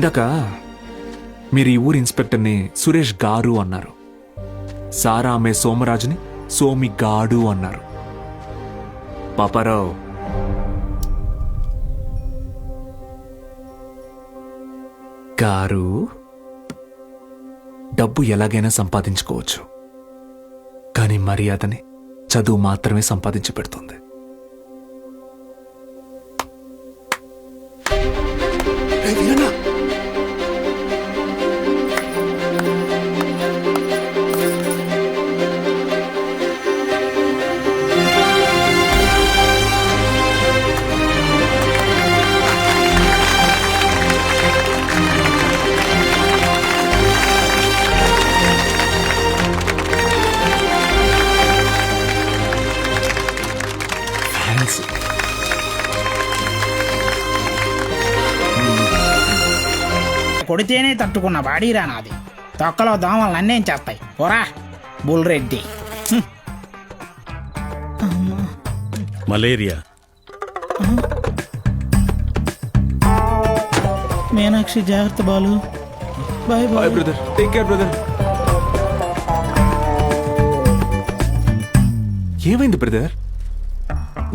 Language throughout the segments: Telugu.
ఇందాక మీరు ఈ ఊరి ఇన్స్పెక్టర్ని సురేష్ గారు అన్నారు. సారా అమ్మే సోమరాజుని సోమి గాడు అన్నారు. పాపారావు, గారు డబ్బు ఎలాగైనా సంపాదించుకోవచ్చు, కానీ మర్యాదని చదువు మాత్రమే సంపాదించి పెడుతుంది. కొడితేనే తట్టుకున్న బాడీరా నాది. తొక్కలో దోమలు నన్నేం చేస్తాయి. ఓరా బుల్రెడ్డి. మలేరియా. మీనాక్షి జాగ్రత్త Balu. Bye bye brother, take care brother. ఏమైంది బ్రదర్?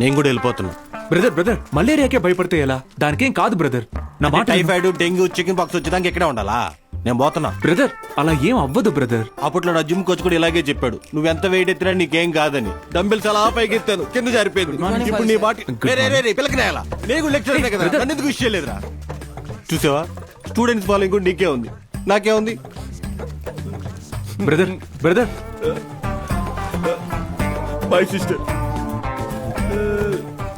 నేను కూడా వెళ్ళిపోతున్నా. బ్రదర్ బ్రదర్, మలేరియాకే భయపడితే ఎలా? దానికేం కాదు బ్రదర్. నా మాట టైఫాయిడ్, డెంగ్యూ, చికెన్ పాక్స్ వచ్చేదానికి ఎక్కడే ఉండాలా? నేను పోతున్నా. బ్రదర్, అలా ఏం అవ్వదు బ్రదర్. అప్పట్లో నా జిమ్ కోచ్ కూడా ఇలాగే చెప్పాడు, నువ్వెంత వెయిట్ ఎత్తినా నీకేం కాదని. డంబెల్స్ అలా పైకి ఎత్తాను, కింద జారిపోయింది. ఇప్పుడు నీ బాటి పిల్లకి నేలా? నేను లెక్చర్ కదా, నన్ను ఎందుకు విషయం లేదురా? చూసావా, స్టూడెంట్స్ ఫాలోయింగ్ కూడా నీకే ఉంది, నాకే ఉంది. Brother brother, my sister.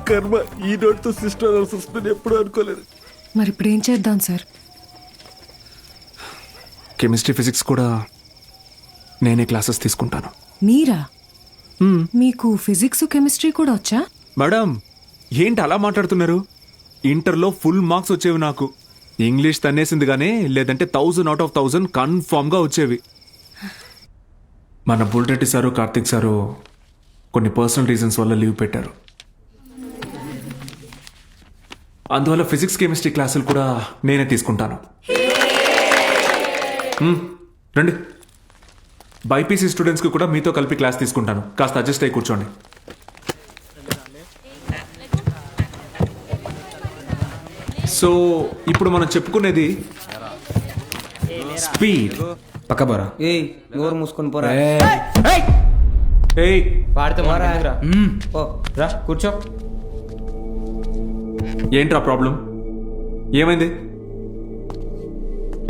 కర్మ, ఈ నోటితో సిస్టర్ సిస్టర్ ఎప్పుడు అనుకోలేదు. మరి ఇప్పుడు ఏం చేద్దాం సార్? కెమిస్ట్రీ ఫిజిక్స్ కూడా నేనే క్లాసెస్ తీసుకుంటాను. మీరా? మీకు ఫిజిక్స్ కెమిస్ట్రీ కూడా వచ్చా? మేడం, ఏంటి అలా మాట్లాడుతున్నారు? ఇంటర్లో ఫుల్ మార్క్స్ వచ్చేవి నాకు. ఇంగ్లీష్ తన్నేసింది గానీ, లేదంటే 1000 out of 1000 కన్ఫామ్ గా వచ్చేవి. మన బుల్రెడ్డి సారు, కార్తిక్ సారు కొన్ని పర్సనల్ రీజన్స్ వల్ల లీవ్ పెట్టారు. అందువల్ల ఫిజిక్స్ కెమిస్ట్రీ క్లాసులు కూడా నేనే తీసుకుంటాను. రండి, బైపీసీ స్టూడెంట్స్కి కూడా మీతో కలిపి క్లాస్ తీసుకుంటాను. కాస్త అడ్జస్ట్ అయ్యి కూర్చోండి. సో ఇప్పుడు మనం చెప్పుకునేది స్పీడ్. పక్క పోరా. ఏయ్, నోరు మూసుకొని పోరా. ఏయ్, వాడితే మారా. ఓ రా కూర్చో. ఏంట్రా ప్రాబ్లం? ఏమైంది?